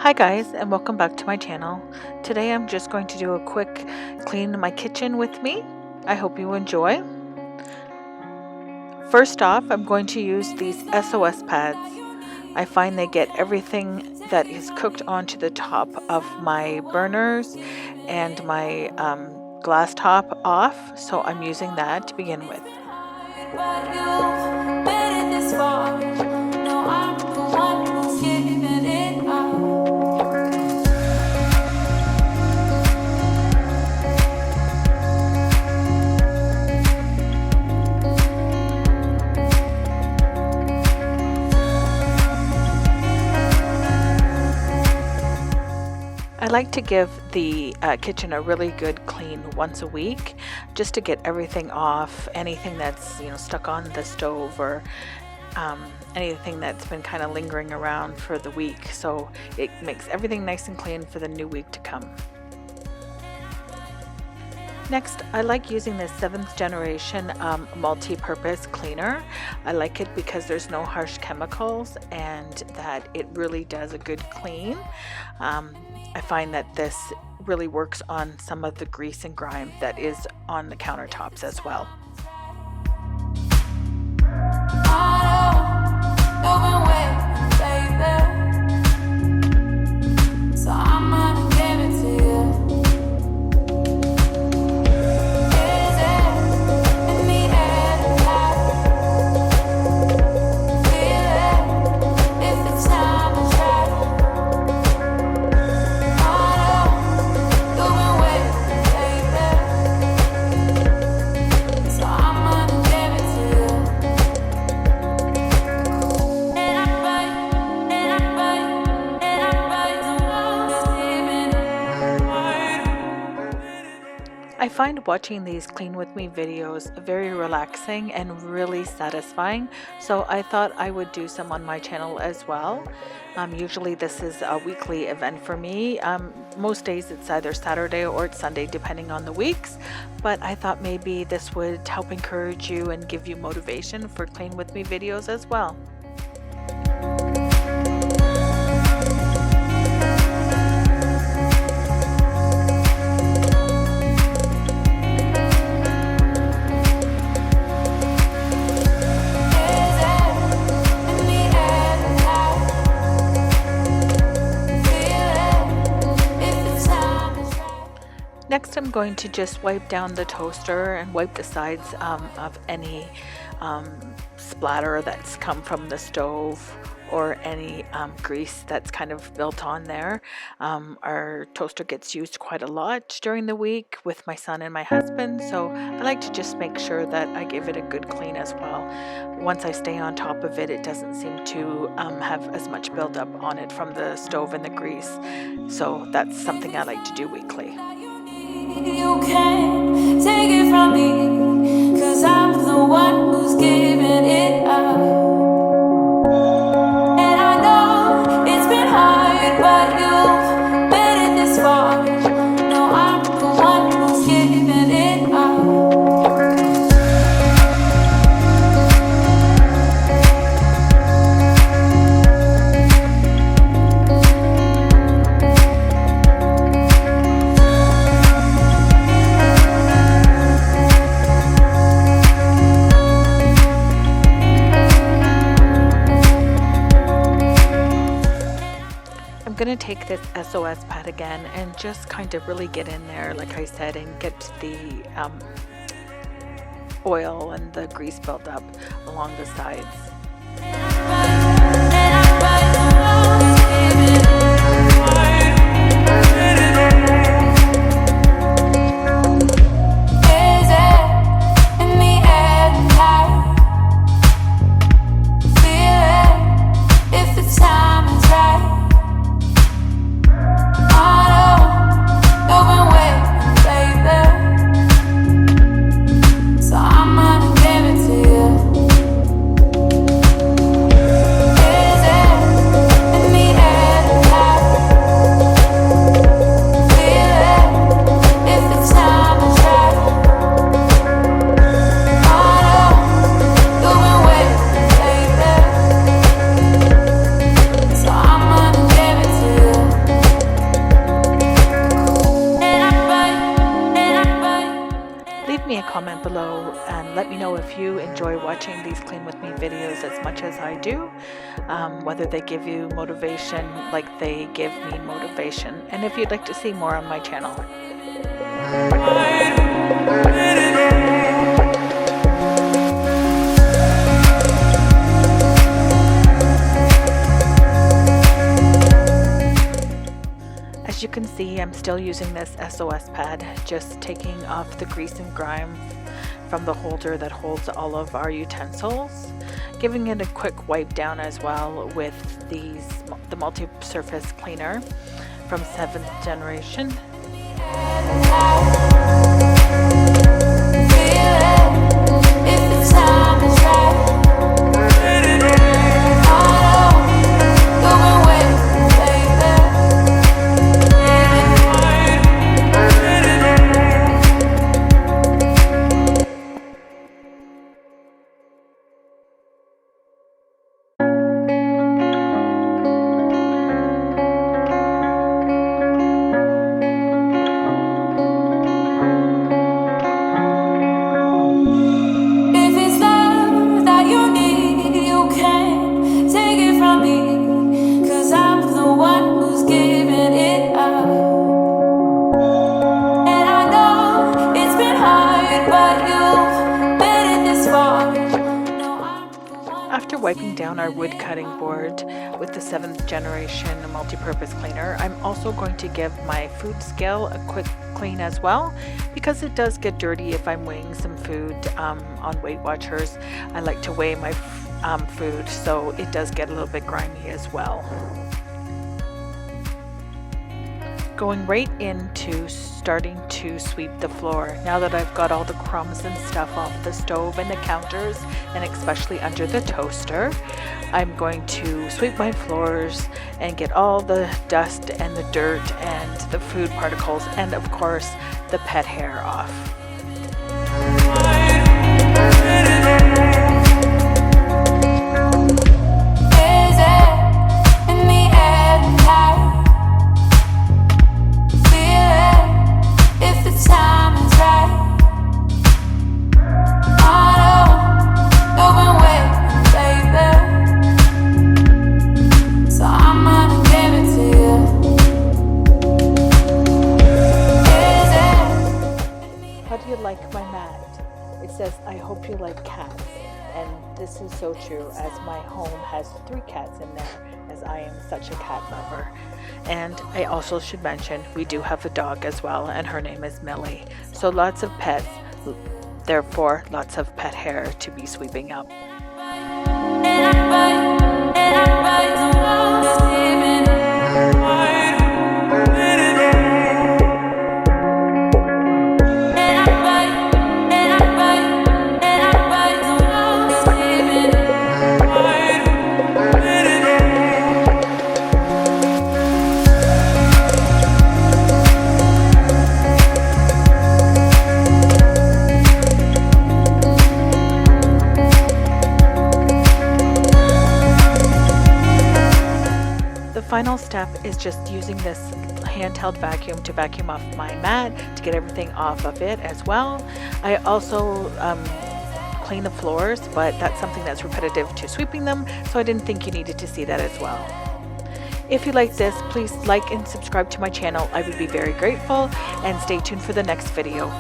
Hi guys, and welcome back to my channel. Today I'm just going to do a quick clean my kitchen with me. I hope you enjoy. First off, I'm going to use these SOS pads. I find they get everything that is cooked onto the top of my burners and my glass top off, so I'm using that to begin with. I like to give the kitchen a really good clean once a week, just to get everything off, anything that's stuck on the stove or anything that's been kind of lingering around for the week. So it makes everything nice and clean for the new week to come. Next, I like using this 7th generation multi-purpose cleaner. I like it because there's no harsh chemicals and that it really does a good clean. I find that this really works on some of the grease and grime that is on the countertops as well. I find watching these clean with me videos very relaxing and really satisfying, so I thought I would do some on my channel as well. Usually this is a weekly event for me. Most days it's either Saturday or it's Sunday depending on the weeks, but I thought maybe this would help encourage you and give you motivation for clean with me videos as well. Next, I'm going to just wipe down the toaster and wipe the sides of any splatter that's come from the stove or any grease that's kind of built on there. Our toaster gets used quite a lot during the week with my son and my husband, so I like to just make sure that I give it a good clean as well. Once I stay on top of it, it doesn't seem to have as much buildup on it from the stove and the grease. So that's something I like to do weekly. You can't take it from me, 'cause I'm the one who's giving it up. And I know it's been hard, but you've made it this far. No, I'm the one who's giving it up. I'm going to take this SOS pad again and just kind of really get in there, like I said, and get the oil and the grease built up along the sides. if you enjoy watching these Clean With Me videos as much as I do, whether they give you motivation like they give me motivation, and if you'd like to see more on my channel. As you can see, I'm still using this SOS pad, just taking off the grease and grime from the holder that holds all of our utensils, giving it a quick wipe down as well with the multi-surface cleaner from 7th generation. After wiping down our wood cutting board with the 7th generation multi-purpose cleaner, I'm also going to give my food scale a quick clean as well, because it does get dirty if I'm weighing some food on Weight Watchers. I like to weigh my food, so it does get a little bit grimy as well. Going right into starting to sweep the floor. Now that I've got all the crumbs and stuff off the stove and the counters, and especially under the toaster, I'm going to sweep my floors and get all the dust and the dirt and the food particles and of course the pet hair off. Like my mat, it says, I hope you like cats, and this is so true, as my home has 3 cats in there, as I am such a cat lover. And I also should mention we do have a dog as well, and her name is Millie. So lots of pets, therefore lots of pet hair to be sweeping up. Final step is just using this handheld vacuum to vacuum off my mat to get everything off of it as well. I also clean the floors, but that's something that's repetitive to sweeping them, so I didn't think you needed to see that as well. If you like this, please like and subscribe to my channel. I would be very grateful, and stay tuned for the next video.